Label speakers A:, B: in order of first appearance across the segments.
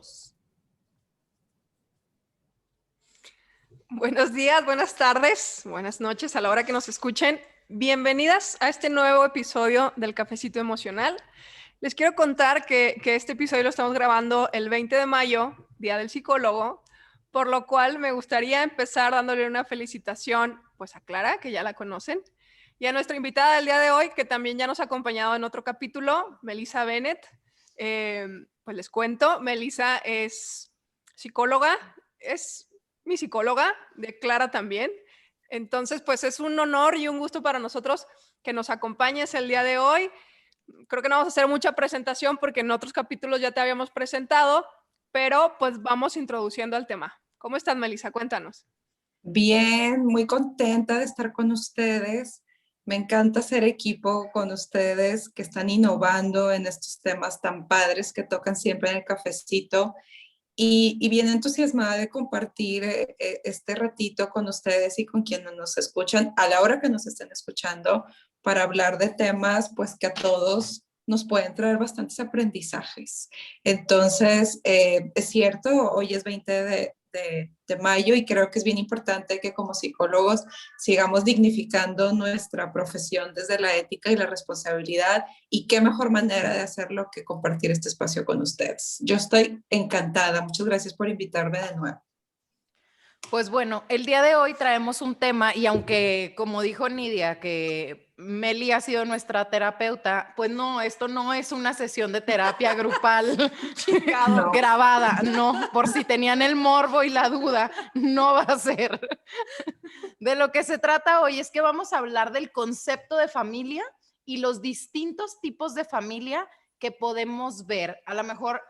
A: Comenzamos. Buenos días, buenas tardes, buenas noches a la hora que nos escuchen. Bienvenidas a este nuevo episodio del Cafecito Emocional. Les quiero contar que este episodio lo estamos grabando el 20 de mayo, Día del Psicólogo, por lo cual me gustaría empezar dándole una felicitación pues a Clara, que ya la conocen, y a nuestra invitada del día de hoy, que también ya nos ha acompañado en otro capítulo, Melissa Bennett. Pues les cuento, Melissa es psicóloga, es mi psicóloga, de Clara también. Entonces, pues es un honor y un gusto para nosotros que nos acompañes el día de hoy. Creo que no vamos a hacer mucha presentación porque en otros capítulos ya te habíamos presentado, pero pues vamos introduciendo al tema. ¿Cómo estás, Melissa? Cuéntanos.
B: Bien, muy contenta de estar con ustedes. Me encanta ser equipo con ustedes que están innovando en estos temas tan padres que tocan siempre en el cafecito y bien entusiasmada de compartir este ratito con ustedes y con quienes nos escuchan a la hora que nos estén escuchando para hablar de temas pues que a todos nos pueden traer bastantes aprendizajes. Entonces, es cierto, hoy es 20 de mayo y creo que es bien importante que como psicólogos sigamos dignificando nuestra profesión desde la ética y la responsabilidad y qué mejor manera de hacerlo que compartir este espacio con ustedes. Yo estoy encantada. Muchas gracias por invitarme de nuevo.
C: Pues bueno, el día de hoy traemos un tema y aunque, como dijo Nidia, que Meli ha sido nuestra terapeuta, pues no, esto no es una sesión de terapia grupal
B: No.
C: grabada, no, por si tenían el morbo y la duda, no va a ser. De lo que se trata hoy es que vamos a hablar del concepto de familia y los distintos tipos de familia que podemos ver. A lo mejor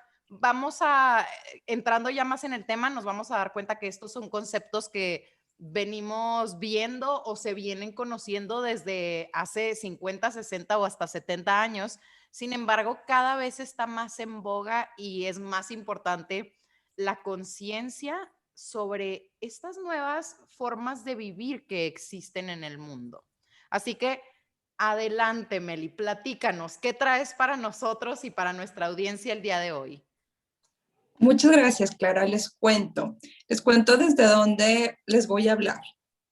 C: entrando ya más en el tema, nos vamos a dar cuenta que estos son conceptos que venimos viendo o se vienen conociendo desde hace 50, 60 o hasta 70 años. Sin embargo, cada vez está más en boga y es más importante la conciencia sobre estas nuevas formas de vivir que existen en el mundo. Así que adelante, Meli, platícanos, ¿qué traes para nosotros y para nuestra audiencia el día de hoy?
B: Muchas gracias, Clara. Les cuento desde dónde les voy a hablar.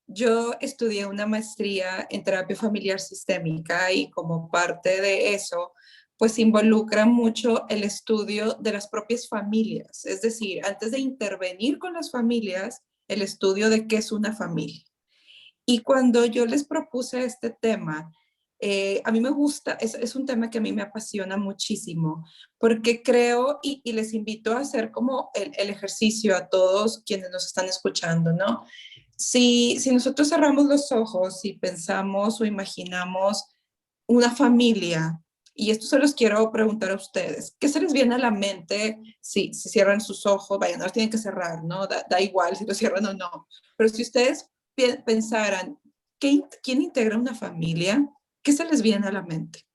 B: Yo estudié una maestría en terapia familiar sistémica y como parte de eso, pues involucra mucho el estudio de las propias familias. Es decir, antes de intervenir con las familias, el estudio de qué es una familia. Y cuando yo les propuse este tema, a mí me gusta, es un tema que a mí me apasiona muchísimo, porque creo y les invito a hacer como el ejercicio a todos quienes nos están escuchando, ¿no? Si nosotros cerramos los ojos y pensamos o imaginamos una familia, y esto se los quiero preguntar a ustedes, ¿qué se les viene a la mente si cierran sus ojos? Vaya, no los tienen que cerrar, ¿no? Da igual si los cierran o no. Pero si ustedes pensaran, ¿quién integra una familia? ¿Qué se les viene a la mente?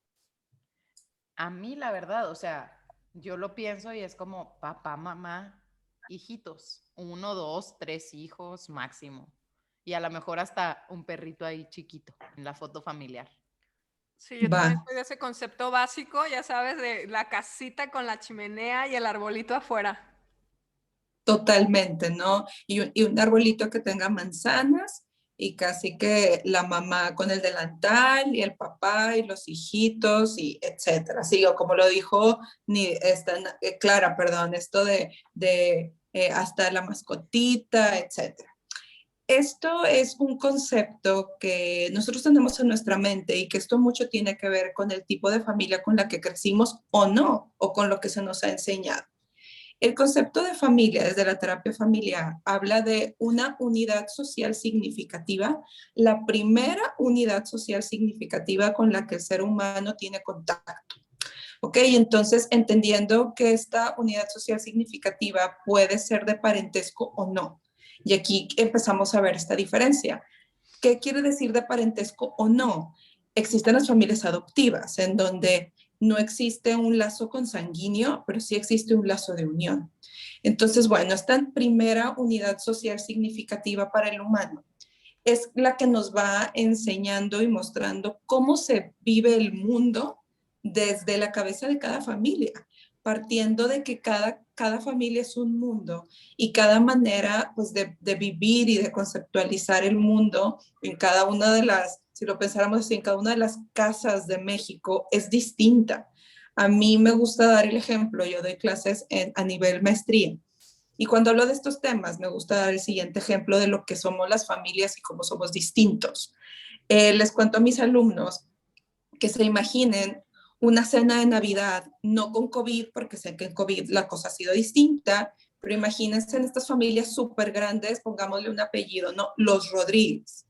C: A mí, la verdad, o sea, yo lo pienso y es como papá, mamá, hijitos, 1, 2, 3 hijos máximo. Y a lo mejor hasta un perrito ahí chiquito en la foto familiar.
A: Sí, yo
B: Va,
A: también soy de ese concepto básico, ya sabes, de la casita con la chimenea y el arbolito afuera.
B: totalmente, ¿no? Y un arbolito que tenga manzanas y casi que la mamá con el delantal y el papá y los hijitos y etcétera. Sí, o como lo dijo Clara, perdón, esto de hasta la mascotita, etcétera. Esto es un concepto que nosotros tenemos en nuestra mente y que esto mucho tiene que ver con el tipo de familia con la que crecimos o no, o con lo que se nos ha enseñado. El concepto de familia desde la terapia familiar habla de una unidad social significativa, la primera unidad social significativa con la que el ser humano tiene contacto. ¿Ok? Entonces, entendiendo que esta unidad social significativa puede ser de parentesco o no. Y aquí empezamos a ver esta diferencia. ¿Qué quiere decir de parentesco o no? Existen las familias adoptivas, en donde no existe un lazo consanguíneo, pero sí existe un lazo de unión. Entonces, bueno, esta primera unidad social significativa para el humano es la que nos va enseñando y mostrando cómo se vive el mundo desde la cabeza de cada familia, partiendo de que cada cada familia es un mundo y cada manera pues, de vivir y de conceptualizar el mundo en cada una de las, si lo pensáramos así, en cada una de las casas de México es distinta. A mí me gusta dar el ejemplo, yo doy clases a nivel maestría. Y cuando hablo de estos temas, me gusta dar el siguiente ejemplo de lo que somos las familias y cómo somos distintos. Les cuento a mis alumnos que se imaginen una cena de Navidad, no con COVID, porque sé que en COVID la cosa ha sido distinta, pero imagínense en estas familias súper grandes, pongámosle un apellido, ¿no? Los Rodríguez,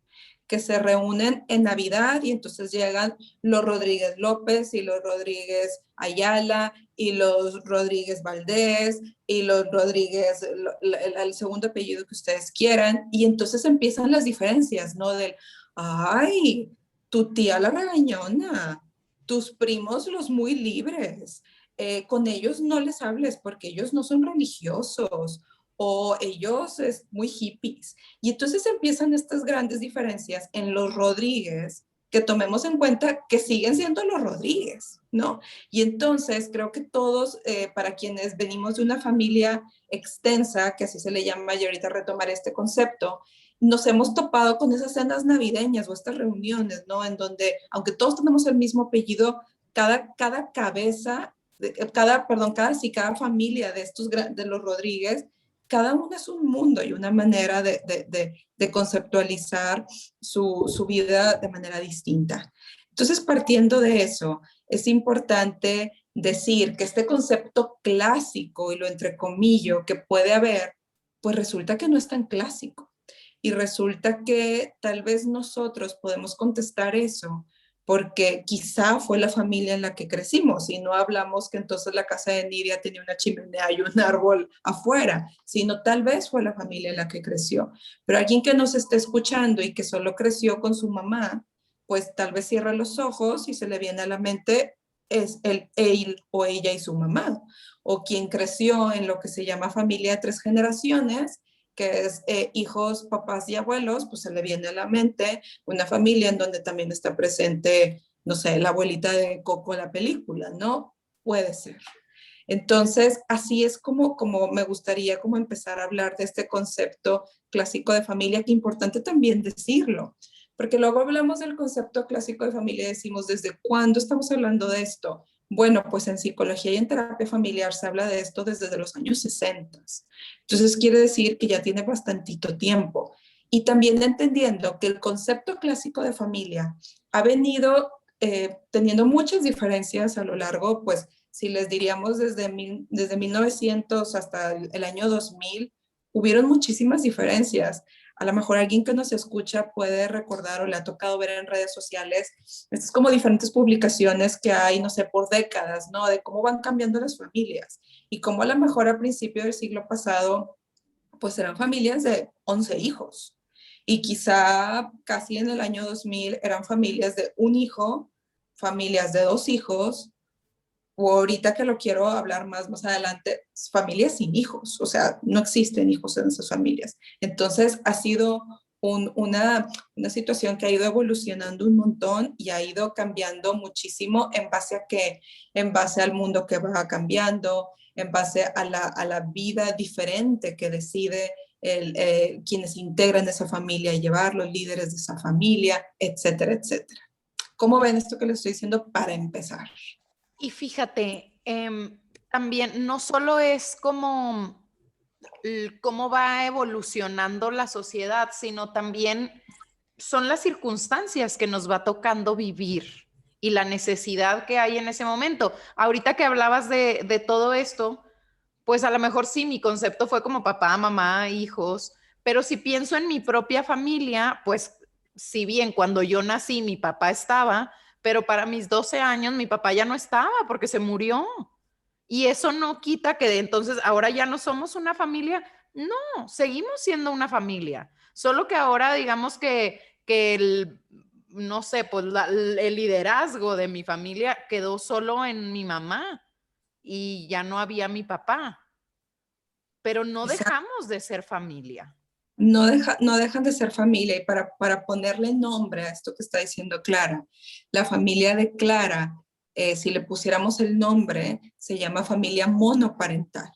B: que se reúnen en Navidad y entonces llegan los Rodríguez López y los Rodríguez Ayala y los Rodríguez Valdés y los Rodríguez, el segundo apellido que ustedes quieran, y entonces empiezan las diferencias, ¿no? Del, ay, tu tía la regañona, tus primos los muy libres, con ellos no les hables porque ellos no son religiosos o ellos es muy hippies. Y entonces empiezan estas grandes diferencias en los Rodríguez, que tomemos en cuenta que siguen siendo los Rodríguez, ¿no? Y entonces creo que todos, para quienes venimos de una familia extensa, que así se le llama, y ahorita retomar este concepto, nos hemos topado con esas cenas navideñas o estas reuniones, ¿no? En donde, aunque todos tenemos el mismo apellido, cada cabeza, cada familia de estos, de los Rodríguez, cada uno es un mundo y una manera de conceptualizar su vida de manera distinta. Entonces, partiendo de eso, es importante decir que este concepto clásico, y lo entrecomillo, que puede haber, pues resulta que no es tan clásico. Y resulta que tal vez nosotros podemos contestar eso porque quizá fue la familia en la que crecimos y no hablamos que entonces la casa de Nidia tenía una chimenea y un árbol afuera, sino tal vez fue la familia en la que creció. Pero alguien que nos esté escuchando y que solo creció con su mamá, pues tal vez cierra los ojos y se le viene a la mente es él o ella y su mamá. O quien creció en lo que se llama familia de 3 generaciones, que es hijos, papás y abuelos, pues se le viene a la mente una familia en donde también está presente, no sé, la abuelita de Coco, la película, ¿no? Puede ser. Entonces, así es como me gustaría como empezar a hablar de este concepto clásico de familia, que es importante también decirlo, porque luego hablamos del concepto clásico de familia y decimos, ¿desde cuándo estamos hablando de esto? Bueno, pues en psicología y en terapia familiar se habla de esto desde los años 60. Entonces quiere decir que ya tiene bastantito tiempo. Y también entendiendo que el concepto clásico de familia ha venido teniendo muchas diferencias a lo largo, pues si les diríamos desde 1900 hasta el año 2000, hubieron muchísimas diferencias. A lo mejor alguien que nos escucha puede recordar o le ha tocado ver en redes sociales, estas como diferentes publicaciones que hay, no sé, por décadas, ¿no? De cómo van cambiando las familias y cómo a lo mejor a principio del siglo pasado, pues eran familias de 11 hijos. Y quizá casi en el año 2000 eran familias de un hijo, familias de 2 hijos, o ahorita que lo quiero hablar más adelante, familias sin hijos, o sea, no existen hijos en esas familias. Entonces ha sido una situación que ha ido evolucionando un montón y ha ido cambiando muchísimo en base a qué, en base al mundo que va cambiando, en base a la vida diferente que decide quienes integran esa familia y llevar los líderes de esa familia, etcétera, etcétera. ¿Cómo ven esto que les estoy diciendo para empezar?
C: Y fíjate, también no solo es como cómo va evolucionando la sociedad, sino también son las circunstancias que nos va tocando vivir y la necesidad que hay en ese momento. Ahorita que hablabas de todo esto, pues a lo mejor sí, mi concepto fue como papá, mamá, hijos, pero si pienso en mi propia familia, pues si bien cuando yo nací mi papá estaba, pero para mis 12 años mi papá ya no estaba porque se murió. Y eso no quita que de entonces ahora ya no somos una familia. No, seguimos siendo una familia. Solo que ahora digamos que no sé, pues el liderazgo de mi familia quedó solo en mi mamá y ya no había mi papá. Pero no dejamos de ser familia.
B: No dejan de ser familia. Y para ponerle nombre a esto que está diciendo Clara, la familia de Clara, si le pusiéramos el nombre, se llama familia monoparental.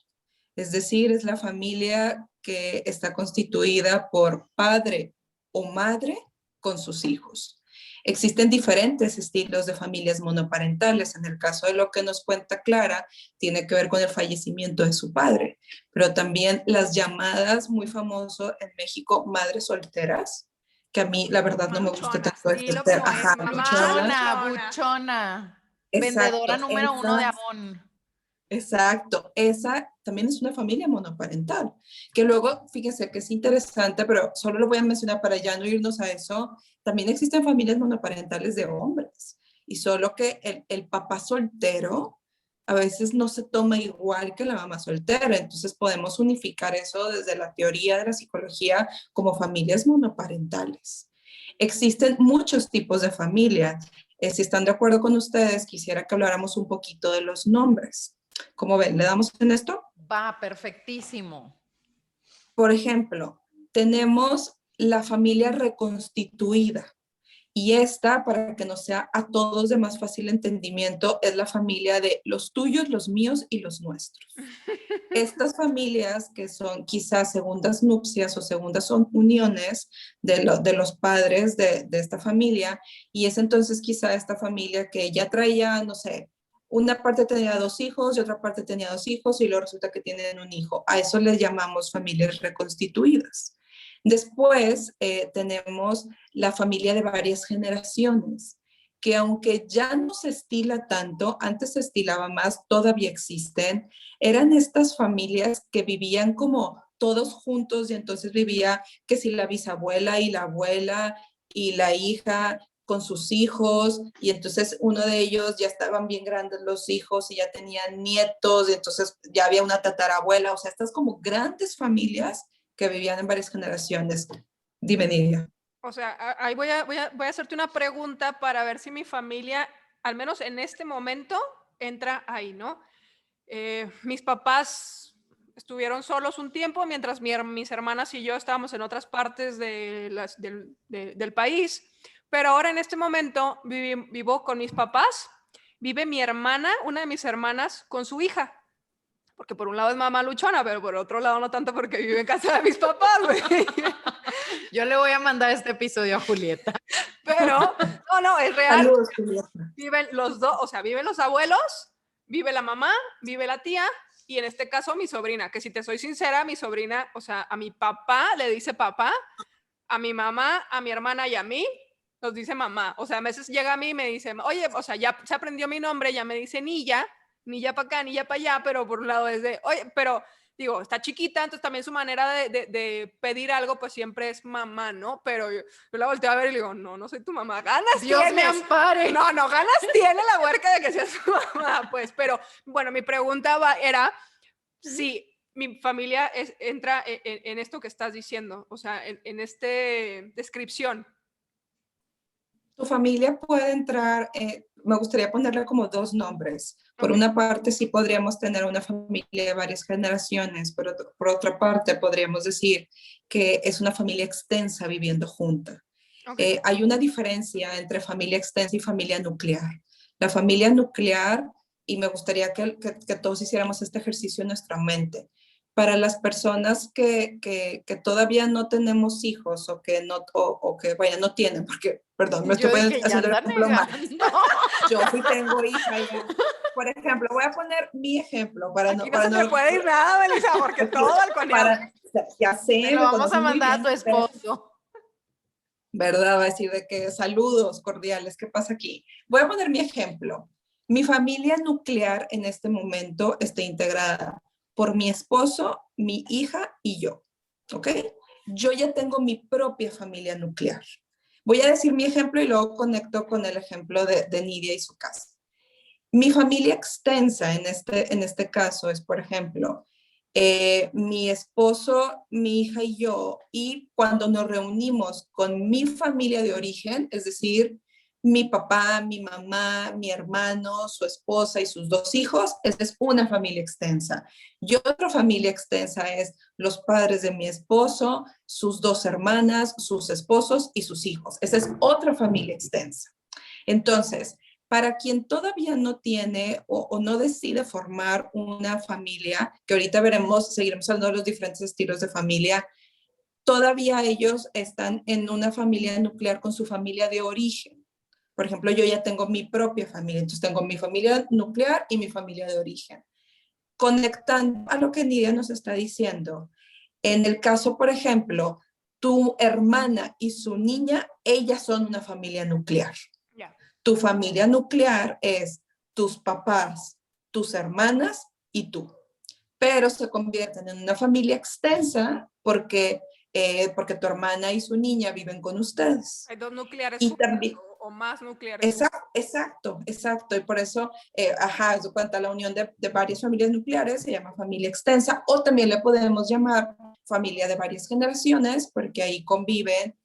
B: Es decir, es la familia que está constituida por padre o madre con sus hijos. Existen diferentes estilos de familias monoparentales. En el caso de lo que nos cuenta Clara, tiene que ver con el fallecimiento de su padre, pero también las llamadas, muy famoso en México, madres solteras, que a mí la verdad no me gusta
A: Buchonas,
B: tanto
A: dilo
B: este,
A: como es, mamá
C: Buchona,
A: buchona.
C: buchona.
B: Exacto,
C: Vendedora número uno de Avon.
B: exacto, esa también es una familia monoparental, que luego, fíjense que es interesante, pero solo lo voy a mencionar para ya no irnos a eso, también existen familias monoparentales de hombres, y solo que el papá soltero a veces no se toma igual que la mamá soltera, entonces podemos unificar eso desde la teoría de la psicología como familias monoparentales. Existen muchos tipos de familias. Si están de acuerdo con ustedes, quisiera que habláramos un poquito de los nombres. ¿Cómo ven? ¿Le damos en esto?
C: Va, perfectísimo.
B: Por ejemplo, tenemos la familia reconstituida. Y esta, para que nos sea a todos de más fácil entendimiento, es la familia de los tuyos, los míos y los nuestros. Estas familias que son quizás segundas nupcias o segundas uniones de los padres de esta familia, y es entonces quizá esta familia que ya traía, no sé, una parte tenía 2 hijos y otra parte tenía 2 hijos y luego resulta que tienen un hijo. A eso le llamamos familias reconstituidas. Después tenemos la familia de varias generaciones, que aunque ya no se estila tanto, antes se estilaba más, todavía existen. Eran estas familias que vivían como todos juntos y entonces vivía que si la bisabuela y la abuela y la hija con sus hijos y entonces uno de ellos ya estaban bien grandes los hijos y ya tenían nietos y entonces ya había una tatarabuela, o sea, estas como grandes familias que vivían en varias generaciones. Dime, Nidia.
A: O sea, ahí voy a hacerte una pregunta para ver si mi familia, al menos en este momento, entra ahí, ¿no? Mis papás estuvieron solos un tiempo mientras mis hermanas y yo estábamos en otras partes del país, pero ahora en este momento vivo con mis papás, vive mi hermana, una de mis hermanas, con su hija. Porque por un lado es mamá luchona, pero por otro lado no tanto porque vive en casa de mis papás, güey.
C: Yo le voy a mandar este episodio a Julieta.
A: Pero, no, es real.
B: Saludos, Julieta.
A: Viven los dos, o sea, viven los abuelos, vive la mamá, vive la tía, y en este caso mi sobrina, que si te soy sincera, mi sobrina, o sea, a mi papá le dice papá, a mi mamá, a mi hermana y a mí nos dice mamá. O sea, a veces llega a mí y me dice, oye, o sea, ya se aprendió mi nombre, ya me dice Nilla para acá, Nilla para allá, pero por un lado es de, oye, pero digo, está chiquita, entonces también su manera de pedir algo, pues siempre es mamá, ¿no? Pero yo la volteo a ver y le digo, no soy tu mamá, ganas
C: Dios
A: tienes.
C: me ampare.
A: No, ganas tiene la huerca de que seas su mamá, pues, pero bueno, mi pregunta era si mi familia entra en esto que estás diciendo, o sea, en esta descripción.
B: Tu familia puede entrar, me gustaría ponerle como 2 nombres. Por una parte, sí podríamos tener una familia de varias generaciones, pero por otra parte, podríamos decir que es una familia extensa viviendo junta.
A: Okay.
B: Hay una diferencia entre familia extensa y familia nuclear. La familia nuclear, y me gustaría que todos hiciéramos este ejercicio en nuestra mente. Para las personas que todavía no tenemos hijos o que bueno, no tienen, porque, perdón, me estoy haciendo el ejemplo mal. Yo sí tengo hija. Por ejemplo, voy a poner mi ejemplo.
A: Aquí no se te puede ir nada, Melissa, porque todo al conejo.
B: Ya sé.
C: Te lo vamos a mandar a tu esposo.
B: ¿Verdad? Va a decir de que saludos cordiales, ¿qué pasa aquí? Voy a poner mi ejemplo. Mi familia nuclear en este momento está integrada por mi esposo, mi hija y yo, ¿ok? Yo ya tengo mi propia familia nuclear. Voy a decir mi ejemplo y luego conecto con el ejemplo de Nidia y su casa. Mi familia extensa en este caso es, por ejemplo, mi esposo, mi hija y yo, y cuando nos reunimos con mi familia de origen, es decir, mi papá, mi mamá, mi hermano, su esposa y sus 2 hijos, esa es una familia extensa. Y otra familia extensa es los padres de mi esposo, sus 2 hermanas, sus esposos y sus hijos. Esa es otra familia extensa. Entonces, Para quien todavía no tiene o no decide formar una familia, que ahorita veremos, seguiremos hablando de los diferentes estilos de familia, todavía ellos están en una familia nuclear con su familia de origen. Por ejemplo, yo ya tengo mi propia familia, entonces tengo mi familia nuclear y mi familia de origen. Conectando a lo que Nidia nos está diciendo, en el caso, por ejemplo, tu hermana y su niña, ellas son una familia nuclear.
A: Ya.
B: Tu familia nuclear es tus papás, tus hermanas y tú. Pero se convierten en una familia extensa porque tu hermana y su niña viven con ustedes.
A: Hay dos nucleares
B: Y
A: juntas
B: también,
A: o más nucleares juntas.
B: exacto. Y por eso, se cuenta la unión de varias familias nucleares, se llama familia extensa, o también le podemos llamar familia de varias generaciones, porque ahí conviven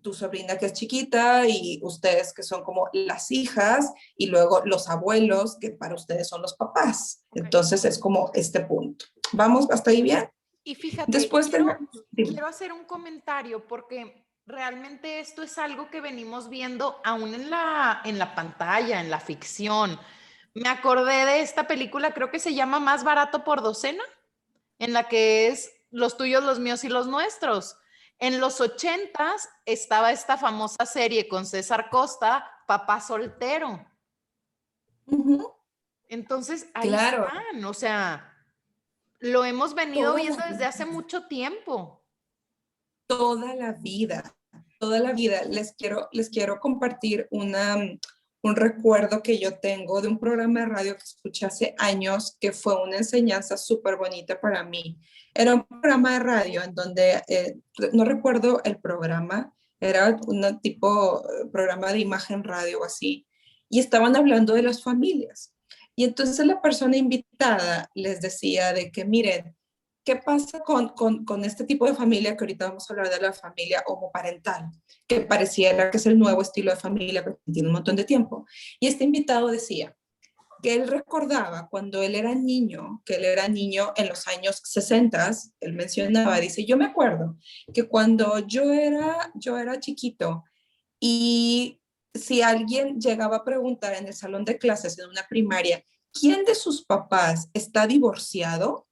B: tu sobrina que es chiquita y ustedes que son como las hijas, y luego los abuelos que para ustedes son los papás.
A: Ok.
B: Entonces es como este punto. ¿Vamos hasta ahí bien?
C: Y fíjate,
B: Después dime.
C: quiero hacer un comentario porque realmente esto es algo que venimos viendo aún en la pantalla, en la ficción. Me acordé de esta película, creo que se llama Más barato por docena, en la que es los tuyos, los míos y los nuestros. En los 80s estaba esta famosa serie con César Costa, Papá Soltero.
B: Ujú.
C: Entonces, ahí
B: Claro,
C: están, o sea, lo hemos venido
B: toda
C: viendo
B: la
C: desde hace mucho tiempo.
B: toda la vida, toda la vida. Les quiero compartir un recuerdo que yo tengo de un programa de radio que escuché hace años, que fue una enseñanza súper bonita para mí. Era un programa de radio en donde, no recuerdo el programa, era un tipo programa de imagen radio o así, y estaban hablando de las familias. Y entonces la persona invitada les decía de que, miren, ¿qué pasa con este tipo de familia que ahorita vamos a hablar de la familia homoparental, que pareciera que es el nuevo estilo de familia que tiene un montón de tiempo? Y este invitado decía que él recordaba cuando él era niño, que él era niño en los años 60, él mencionaba, dice, yo me acuerdo que cuando yo era chiquito y si alguien llegaba a preguntar en el salón de clases en una primaria, ¿quién de sus papás está divorciado?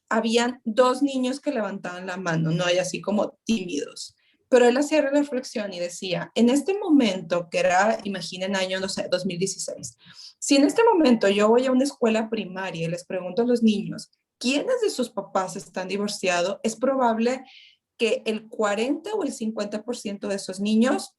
B: Habían dos niños que levantaban la mano, no hay así como tímidos. Pero él hacía la reflexión y decía, en este momento, que era, imaginen año, no sé, 2016, si en este momento yo voy a una escuela primaria y les pregunto a los niños, ¿quiénes de sus papás están divorciados? Es probable que el 40 o el 50% de esos niños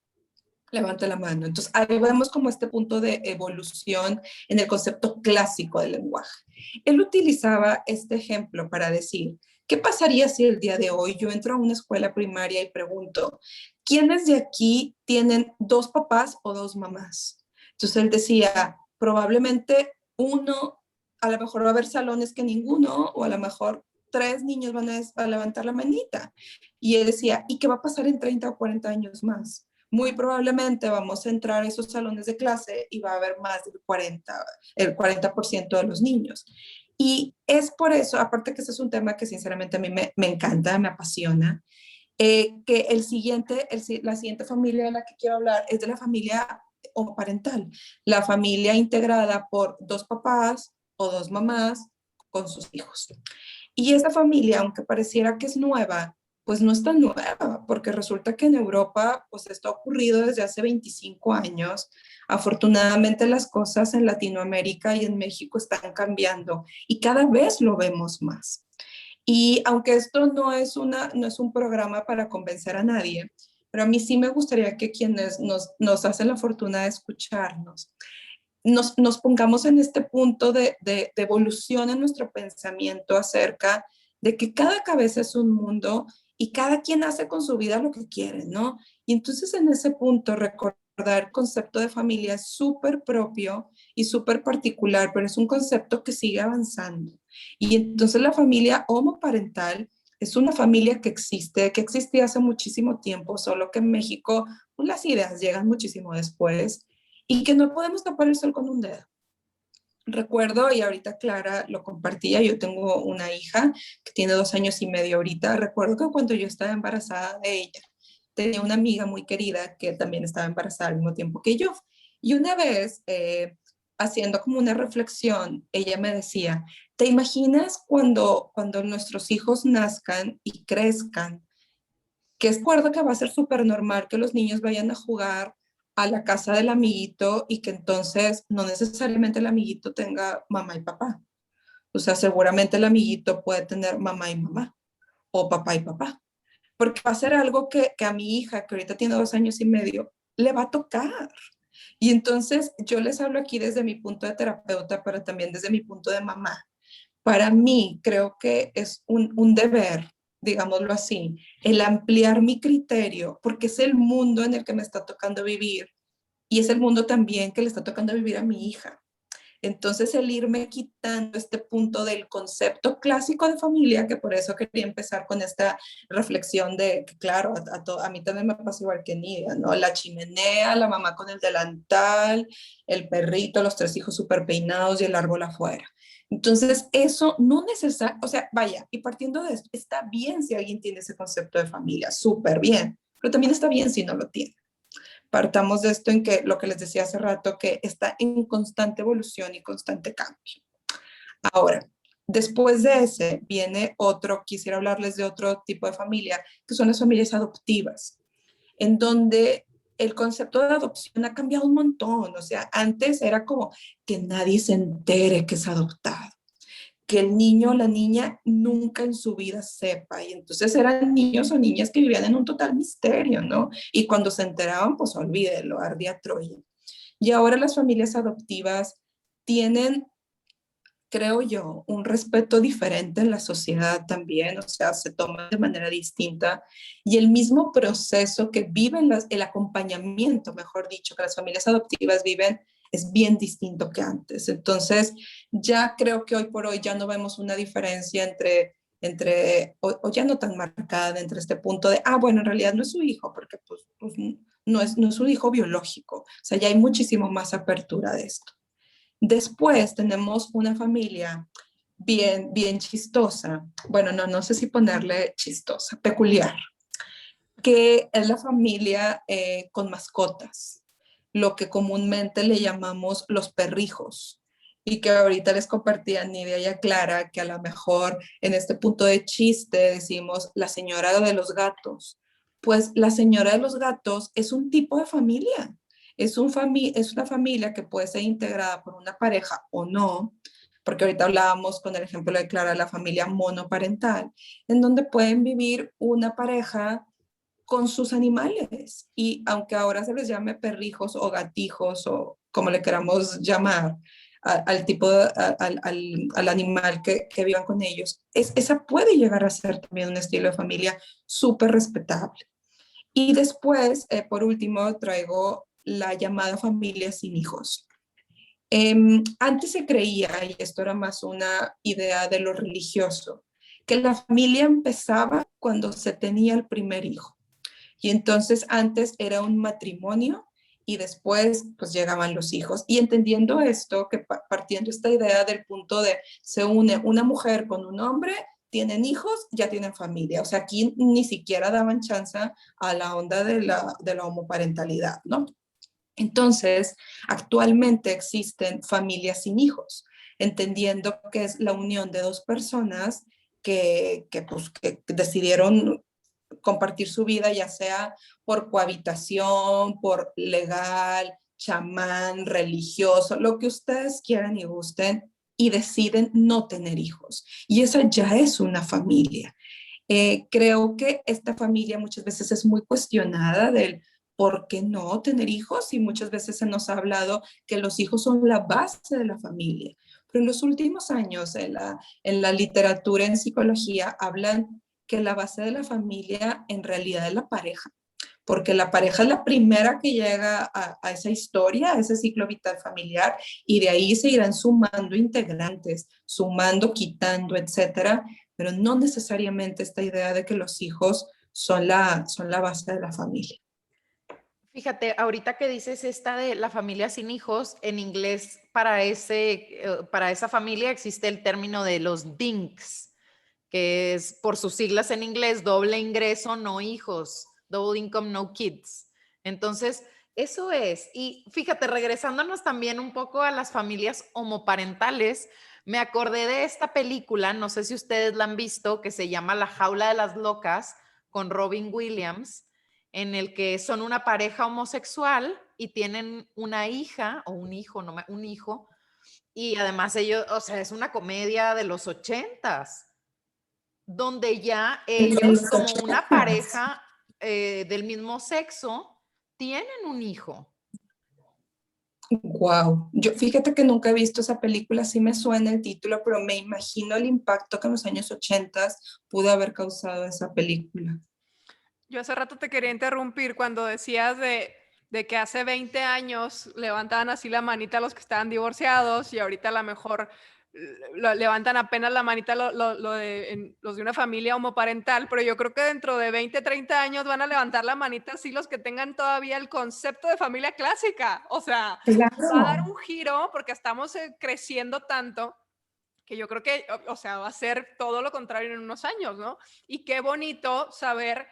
B: levante la mano. Entonces, ahí vemos como este punto de evolución en el concepto clásico del lenguaje. Él utilizaba este ejemplo para decir, ¿qué pasaría si el día de hoy yo entro a una escuela primaria y pregunto, ¿quiénes de aquí tienen dos papás o dos mamás? Entonces, él decía, probablemente uno, a lo mejor va a haber salones que ninguno, o a lo mejor tres niños van a levantar la manita. Y él decía, ¿y qué va a pasar en 30 o 40 años más? Muy probablemente vamos a entrar a esos salones de clase y va a haber más del el 40% de los niños. Y es por eso, aparte que este es un tema que sinceramente a mí me encanta, me apasiona, que la siguiente familia de la que quiero hablar es de la familia homoparental, la familia integrada por dos papás o dos mamás con sus hijos. Y esa familia, aunque pareciera que es nueva, pues no es tan nueva, porque resulta que en Europa, pues esto ha ocurrido desde hace 25 años. Afortunadamente las cosas en Latinoamérica y en México están cambiando y cada vez lo vemos más. Y aunque esto no es un programa para convencer a nadie, pero a mí sí me gustaría que quienes nos hacen la fortuna de escucharnos, nos pongamos en este punto de evolución en nuestro pensamiento acerca de que cada cabeza es un mundo y cada quien hace con su vida lo que quiere, ¿no? Y entonces en ese punto recordar el concepto de familia es súper propio y súper particular, pero es un concepto que sigue avanzando. Y entonces la familia homoparental es una familia que existía hace muchísimo tiempo, solo que en México pues, las ideas llegan muchísimo después y que no podemos tapar el sol con un dedo. Recuerdo, y ahorita Clara lo compartía, yo tengo una hija que tiene 2 años y medio ahorita, recuerdo que cuando yo estaba embarazada de ella, tenía una amiga muy querida que también estaba embarazada al mismo tiempo que yo. Y una vez, haciendo como una reflexión, ella me decía, ¿te imaginas cuando nuestros hijos nazcan y crezcan? Que es cuerdo que va a ser súper normal que los niños vayan a jugar a la casa del amiguito y que entonces no necesariamente el amiguito tenga mamá y papá. O sea, seguramente el amiguito puede tener mamá y mamá o papá y papá, porque va a ser algo que a mi hija, que ahorita tiene 2 años y medio, le va a tocar. Y entonces yo les hablo aquí desde mi punto de terapeuta, pero también desde mi punto de mamá. Para mí creo que es un deber, digámoslo así, el ampliar mi criterio, porque es el mundo en el que me está tocando vivir y es el mundo también que le está tocando vivir a mi hija. Entonces, el irme quitando este punto del concepto clásico de familia, que por eso quería empezar con esta reflexión de que, claro, a mí también me pasa igual que Nidia, ¿no? La chimenea, la mamá con el delantal, el perrito, los 3 hijos súper peinados y el árbol afuera. Entonces, eso no necesariamente, o sea, vaya, y partiendo de esto, está bien si alguien tiene ese concepto de familia, súper bien, pero también está bien si no lo tiene. Partamos de esto en que lo que les decía hace rato, que está en constante evolución y constante cambio. Ahora, después de ese viene otro, quisiera hablarles de otro tipo de familia, que son las familias adoptivas, en donde el concepto de adopción ha cambiado un montón. O sea, antes era como que nadie se entere que es adoptado, que el niño o la niña nunca en su vida sepa. Y entonces eran niños o niñas que vivían en un total misterio, ¿no? Y cuando se enteraban, pues olvídelo, ardía Troya. Y ahora las familias adoptivas tienen, creo yo, un respeto diferente en la sociedad también, o sea, se toman de manera distinta y el mismo proceso que viven el acompañamiento, mejor dicho, que las familias adoptivas viven es bien distinto que antes. Entonces, ya creo que hoy por hoy ya no vemos una diferencia o ya no tan marcada entre este punto de, bueno, en realidad no es su hijo, porque pues no es su hijo biológico. O sea, ya hay muchísimo más apertura de esto. Después tenemos una familia bien, bien chistosa. Bueno, no sé si ponerle chistosa, peculiar, que es la familia con mascotas, lo que comúnmente le llamamos los perrijos. Y que ahorita les compartía Nidia y a Clara que a lo mejor en este punto de chiste decimos la señora de los gatos. Pues la señora de los gatos es un tipo de familia. Es una familia que puede ser integrada por una pareja o no, porque ahorita hablábamos con el ejemplo de Clara, la familia monoparental, en donde pueden vivir una pareja con sus animales. Y aunque ahora se les llame perrijos o gatijos o como le queramos llamar al tipo, al animal que vivan con ellos, esa puede llegar a ser también un estilo de familia súper respetable. Y después, por último, traigo la llamada familia sin hijos. Antes se creía, y esto era más una idea de lo religioso, que la familia empezaba cuando se tenía el primer hijo. Y entonces antes era un matrimonio y después pues llegaban los hijos. Y entendiendo esto, que partiendo esta idea del punto de se une una mujer con un hombre, tienen hijos, ya tienen familia. O sea, aquí ni siquiera daban chance a la onda de la homoparentalidad, ¿no? Entonces, actualmente existen familias sin hijos, entendiendo que es la unión de dos personas que decidieron compartir su vida, ya sea por cohabitación, por legal, chamán, religioso, lo que ustedes quieran y gusten, y deciden no tener hijos. Y esa ya es una familia. Creo que esta familia muchas veces es muy cuestionada del por qué no tener hijos y muchas veces se nos ha hablado que los hijos son la base de la familia. Pero en los últimos años en la literatura en psicología hablan que la base de la familia en realidad es la pareja, porque la pareja es la primera que llega a esa historia, a ese ciclo vital familiar, y de ahí se irán sumando integrantes, sumando, quitando, etcétera, pero no necesariamente esta idea de que los hijos son la base de la familia.
C: Fíjate, ahorita que dices esta de la familia sin hijos, en inglés para esa familia existe el término de los DINKs, que es por sus siglas en inglés, doble ingreso, no hijos, double income, no kids. Entonces, Eso es. Y fíjate, regresándonos también un poco a las familias homoparentales, me acordé de esta película, no sé si ustedes la han visto, que se llama La Jaula de las Locas, con Robin Williams, en el que son una pareja homosexual y tienen una hija o un hijo, no, un hijo, y además ellos, o sea, es una comedia de los 80s, donde ya ellos como una pareja del mismo sexo tienen un hijo.
B: Wow, yo fíjate que nunca he visto esa película, sí me suena el título, pero me imagino el impacto que en los años 80 pudo haber causado esa película.
A: Yo hace rato te quería interrumpir cuando decías de que hace 20 años levantaban así la manita los que estaban divorciados y ahorita a lo mejor levantan apenas la manita los de una familia homoparental, pero yo creo que dentro de 20, 30 años van a levantar la manita así los que tengan todavía el concepto de familia clásica. O sea, va a dar
B: Claro.
A: un giro porque estamos creciendo tanto que yo creo que, o sea, va a ser todo lo contrario en unos años, ¿no? Y qué bonito saber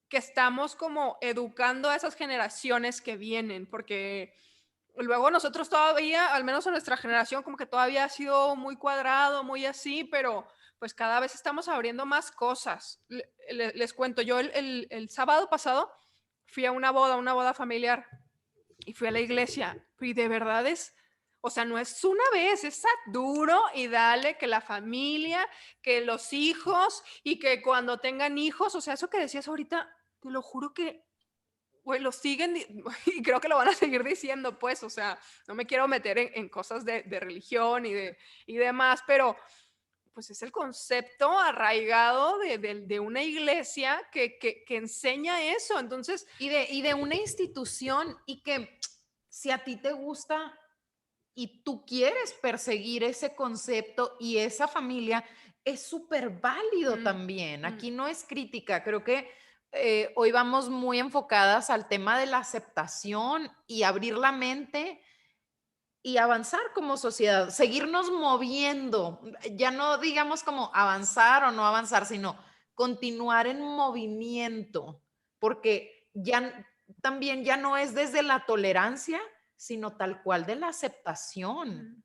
A: que estamos como educando a esas generaciones que vienen, porque luego nosotros todavía, al menos en nuestra generación, como que todavía ha sido muy cuadrado, muy así, pero pues cada vez estamos abriendo más cosas. Les cuento, yo el sábado pasado fui a una boda familiar, y fui a la iglesia, y de verdad o sea, no es una vez, es duro y dale que la familia, que los hijos y que cuando tengan hijos, o sea, eso que decías ahorita, te lo juro que, güey, lo siguen y creo que lo van a seguir diciendo, pues, o sea, no me quiero meter en cosas de religión y demás, pero pues es el concepto arraigado de una iglesia que enseña eso, entonces...
C: Y de una institución y que si a ti te gusta y tú quieres perseguir ese concepto y esa familia, es súper válido también. Aquí no es crítica, creo que hoy vamos muy enfocadas al tema de la aceptación y abrir la mente y avanzar como sociedad, seguirnos moviendo, ya no digamos como avanzar o no avanzar, sino continuar en movimiento, porque ya también ya no es desde la tolerancia, sino tal cual de la aceptación.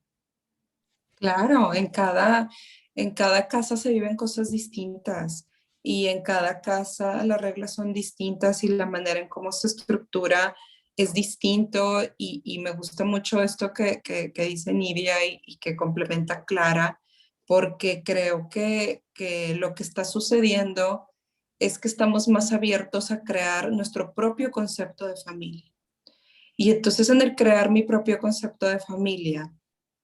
B: Claro, en cada casa se viven cosas distintas y en cada casa las reglas son distintas y la manera en cómo se estructura es distinto y me gusta mucho esto que dice Nidia y que complementa Clara, porque creo que lo que está sucediendo es que estamos más abiertos a crear nuestro propio concepto de familia. Y entonces en el crear mi propio concepto de familia,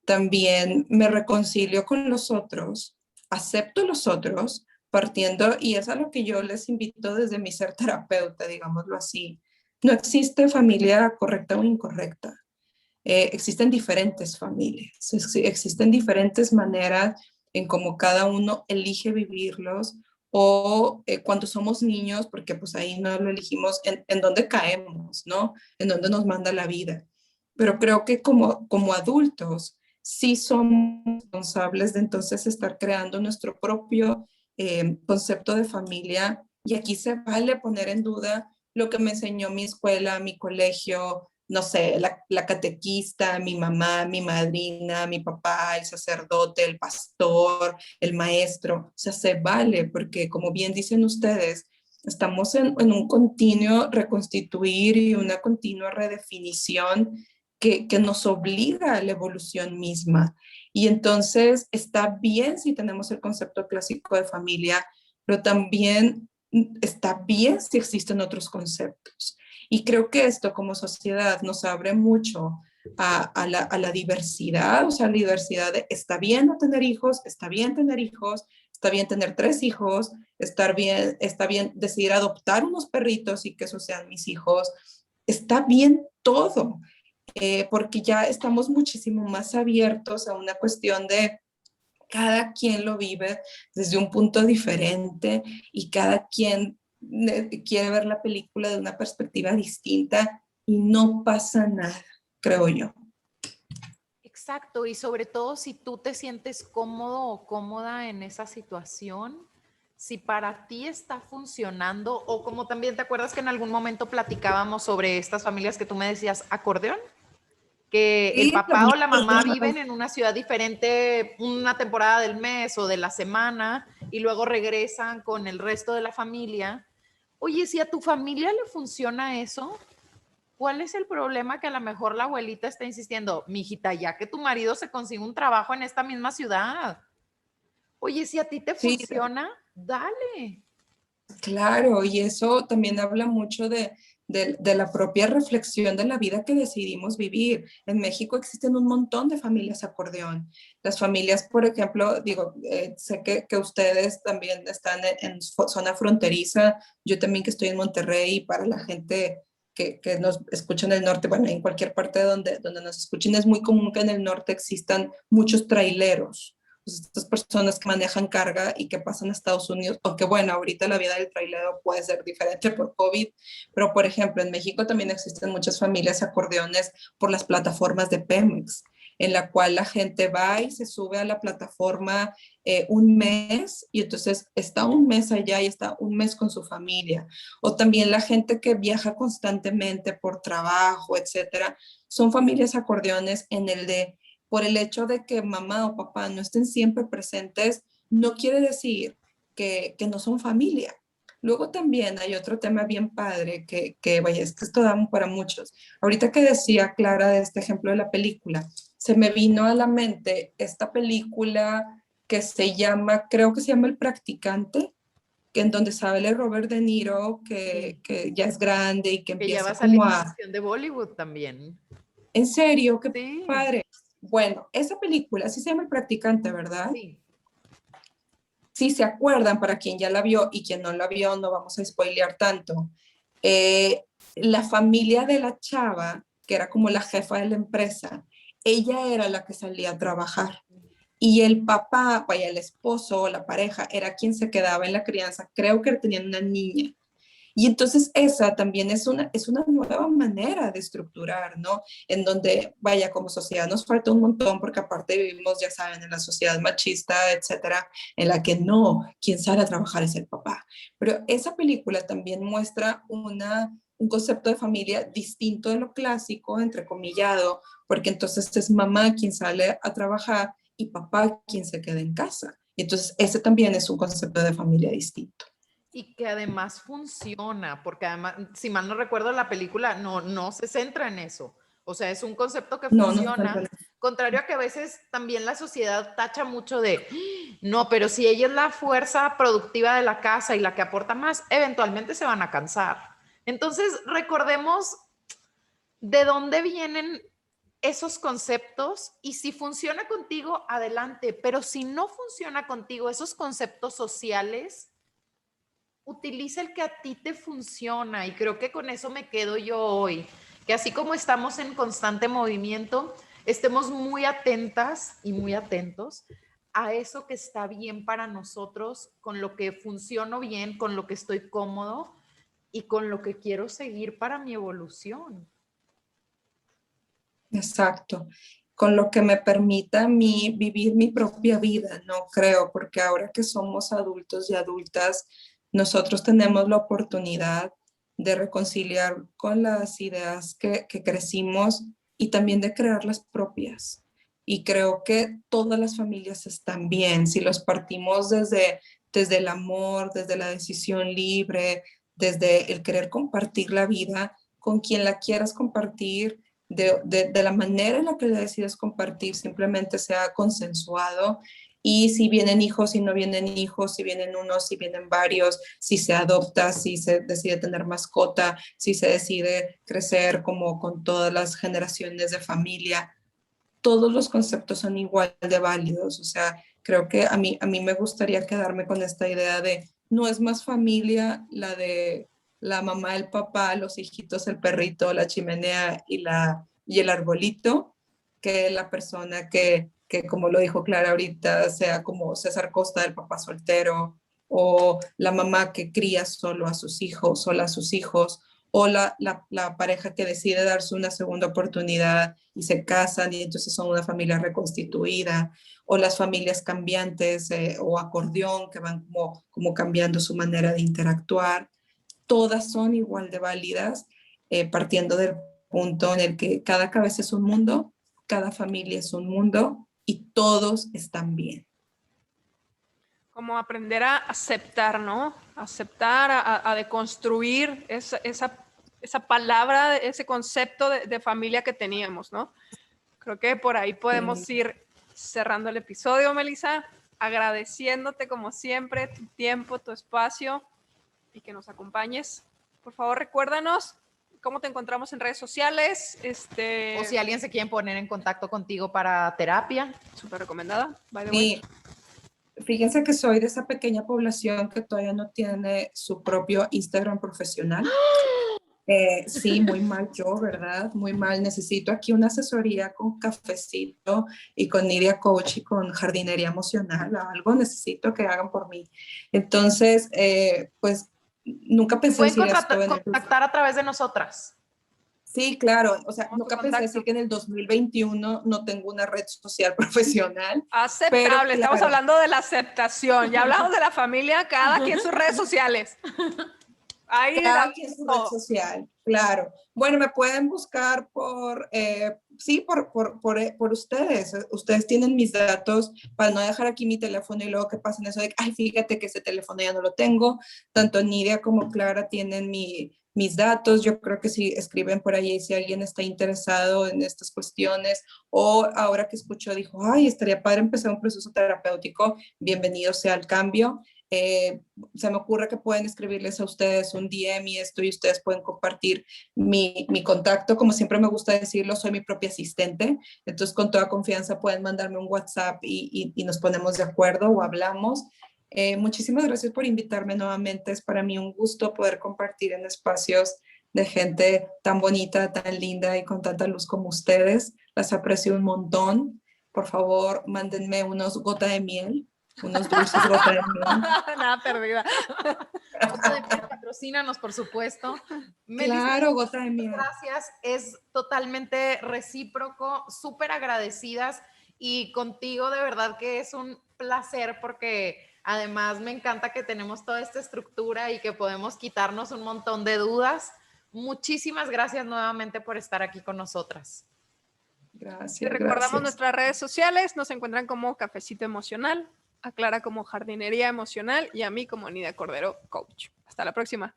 B: también me reconcilio con los otros, acepto los otros, partiendo, y es a lo que yo les invito desde mi ser terapeuta, digámoslo así. No existe familia correcta o incorrecta. Existen diferentes familias, existen diferentes maneras en cómo cada uno elige vivirlos o cuando somos niños, porque pues ahí no lo elegimos, en dónde caemos, ¿no? En dónde nos manda la vida. Pero creo que como adultos sí somos responsables de entonces estar creando nuestro propio concepto de familia y aquí se vale poner en duda lo que me enseñó mi escuela, mi colegio, no sé, la catequista, mi mamá, mi madrina, mi papá, el sacerdote, el pastor, el maestro. O sea, se vale porque, como bien dicen ustedes, estamos en un continuo reconstituir y una continua redefinición que nos obliga a la evolución misma. Y entonces está bien si tenemos el concepto clásico de familia, pero también está bien si existen otros conceptos. Y creo que esto como sociedad nos abre mucho a la diversidad, o sea, la diversidad de está bien no tener hijos, está bien tener hijos, está bien tener 3 hijos, está bien decidir adoptar unos perritos y que esos sean mis hijos, está bien todo, porque ya estamos muchísimo más abiertos a una cuestión de cada quien lo vive desde un punto diferente y cada quien quiere ver la película de una perspectiva distinta y no pasa nada, creo yo.
C: Exacto, y sobre todo si tú te sientes cómodo o cómoda en esa situación, si para ti está funcionando, o como también te acuerdas que en algún momento platicábamos sobre estas familias que tú me decías, acordeón, que el
B: Sí,
C: papá o la mamá viven en una ciudad diferente una temporada del mes o de la semana y luego regresan con el resto de la familia. Oye, si a tu familia le funciona eso, ¿cuál es el problema que a lo mejor la abuelita está insistiendo? Mijita, ya que tu marido se consigue un trabajo en esta misma ciudad. Oye, si a ti te
B: sí,
C: funciona, dale.
B: claro, y eso también habla mucho de la propia reflexión de la vida que decidimos vivir. En México existen un montón de familias acordeón. Las familias, por ejemplo, digo, sé que ustedes también están en zona fronteriza, yo también que estoy en Monterrey, para la gente que nos escucha en el norte, bueno, en cualquier parte donde nos escuchen, es muy común que en el norte existan muchos traileros, pues estas personas que manejan carga y que pasan a Estados Unidos, aunque bueno, ahorita la vida del trailero puede ser diferente por COVID, pero por ejemplo, en México también existen muchas familias acordeones por las plataformas de Pemex, en la cual la gente va y se sube a la plataforma un mes y entonces está un mes allá y está un mes con su familia. O también la gente que viaja constantemente por trabajo, etcétera. Son familias acordeones en el de por el hecho de que mamá o papá no estén siempre presentes, no quiere decir que no son familia. Luego también hay otro tema bien padre vaya, es que esto da para muchos. Ahorita que decía Clara de este ejemplo de la película, se me vino a la mente esta película que se llama, creo que se llama El Practicante, que en donde sale Robert De Niro,
C: Sí,
B: que ya es grande y que
C: que ya va
B: empieza
C: a salir
B: como
C: una
B: a,
C: versión de Bollywood también.
B: en serio, qué
C: Sí,
B: padre. Bueno, esa película, así se llama El Practicante, ¿verdad?
C: sí.
B: Si se acuerdan, para quien ya la vio y quien no la vio, no vamos a spoilear tanto. La familia de la chava, que era como la jefa de la empresa, ella era la que salía a trabajar. Y el papá, vaya, el esposo o la pareja, era quien se quedaba en la crianza. Creo que tenían una niña. Y entonces esa también es una nueva manera de estructurar, ¿no? En donde, vaya, como sociedad nos falta un montón porque aparte vivimos, ya saben, en la sociedad machista, etcétera, en la que no, quien sale a trabajar es el papá. Pero esa película también muestra un concepto de familia distinto de lo clásico, entrecomillado, porque entonces es mamá quien sale a trabajar y papá quien se queda en casa. Y entonces ese también es un concepto de familia distinto.
C: Y que además funciona, porque además, si mal no recuerdo, la película no se centra en eso. O sea, es un concepto que
B: No, no se
C: funciona,
B: trata.
C: contrario a que a veces también la sociedad tacha mucho de, no, pero si ella es la fuerza productiva de la casa y la que aporta más, eventualmente se van a cansar. Entonces, recordemos de dónde vienen esos conceptos y si funciona contigo, adelante, pero si no funciona contigo esos conceptos sociales, utiliza el que a ti te funciona y creo que con eso me quedo yo hoy, que así como estamos en constante movimiento, estemos muy atentas y muy atentos a eso que está bien para nosotros, con lo que funciono bien, con lo que estoy cómodo y con lo que quiero seguir para mi evolución.
B: Exacto, con lo que me permita a mí vivir mi propia vida, no creo, porque ahora que somos adultos y adultas, nosotros tenemos la oportunidad de reconciliar con las ideas que crecimos y también de crear las propias. Y creo que todas las familias están bien si los partimos desde el amor, desde la decisión libre, desde el querer compartir la vida con quien la quieras compartir de la manera en la que le decides compartir, simplemente sea consensuado. Y si vienen hijos, si no vienen hijos, si vienen unos, si vienen varios, si se adopta, si se decide tener mascota, si se decide crecer como con todas las generaciones de familia, todos los conceptos son igual de válidos. O sea, creo que a mí me gustaría quedarme con esta idea de no es más familia la de la mamá, el papá, los hijitos, el perrito, la chimenea y el arbolito, que la persona que, como lo dijo Clara ahorita, sea como César Costa, el papá soltero, o la mamá que cría solo a sus hijos, sola a sus hijos, o la pareja que decide darse una segunda oportunidad y se casan y entonces son una familia reconstituida, o las familias cambiantes o acordeón que van como cambiando su manera de interactuar. Todas son igual de válidas, partiendo del punto en el que cada cabeza es un mundo, cada familia es un mundo y todos están bien.
A: Como aprender a aceptar, ¿no? Aceptar, a deconstruir esa palabra, ese concepto de familia que teníamos, ¿no? Creo que por ahí podemos ir cerrando el episodio, Melissa, agradeciéndote como siempre tu tiempo, tu espacio y que nos acompañes. Por favor, recuérdanos cómo te encontramos en redes sociales.
C: O si alguien se quiere poner en contacto contigo para terapia.
A: Súper recomendada, by the way.
B: Fíjense que soy de esa pequeña población que todavía no tiene su propio Instagram profesional. Sí, muy mal yo, ¿verdad? Muy mal. Necesito aquí una asesoría con Cafecito y con Nidia Coach y con Jardinería Emocional. Algo necesito que hagan por mí. Entonces, pues nunca pensé
C: Pueden
B: decir esto.
C: contactar a través de nosotras.
B: Sí, claro. O sea, nunca pensé decir que en el 2021 no tengo una red social profesional.
A: Aceptable.
B: Pero, claro,
A: estamos hablando de la aceptación. Ya hablamos de la familia, cada quien sus redes sociales. Ahí
B: cada quien su red social, claro. Bueno, me pueden buscar por ustedes. Ustedes tienen mis datos para no dejar aquí mi teléfono y luego que pasen eso de, ay, fíjate que ese teléfono ya no lo tengo. Tanto Nidia como Clara tienen mis datos. Yo creo que si escriben por ahí, si alguien está interesado en estas cuestiones o ahora que escuchó dijo, ay, estaría padre empezar un proceso terapéutico, bienvenido sea el cambio. Se me ocurre que pueden escribirles a ustedes un DM y ustedes pueden compartir mi contacto. Como siempre me gusta decirlo, soy mi propia asistente, entonces con toda confianza pueden mandarme un WhatsApp y nos ponemos de acuerdo o hablamos. Muchísimas gracias por invitarme nuevamente. Es para mí un gusto poder compartir en espacios de gente tan bonita, tan linda y con tanta luz como ustedes. Las aprecio un montón. Por favor, mándenme unos gota de miel, unos dulces gota de miel.
A: Nada perdida.
C: Gota de miel, patrocínanos, por supuesto.
B: Melissa, claro, gota de miel.
C: Gracias, es totalmente recíproco, súper agradecidas y contigo de verdad que es un placer porque además me encanta que tenemos toda esta estructura y que podemos quitarnos un montón de dudas. Muchísimas gracias nuevamente por estar aquí con nosotras.
B: Gracias.
A: Recordamos nuestras redes sociales, nos encuentran como Cafecito Emocional, a Clara como Jardinería Emocional y a mí como Nidia Cordero Coach. Hasta la próxima.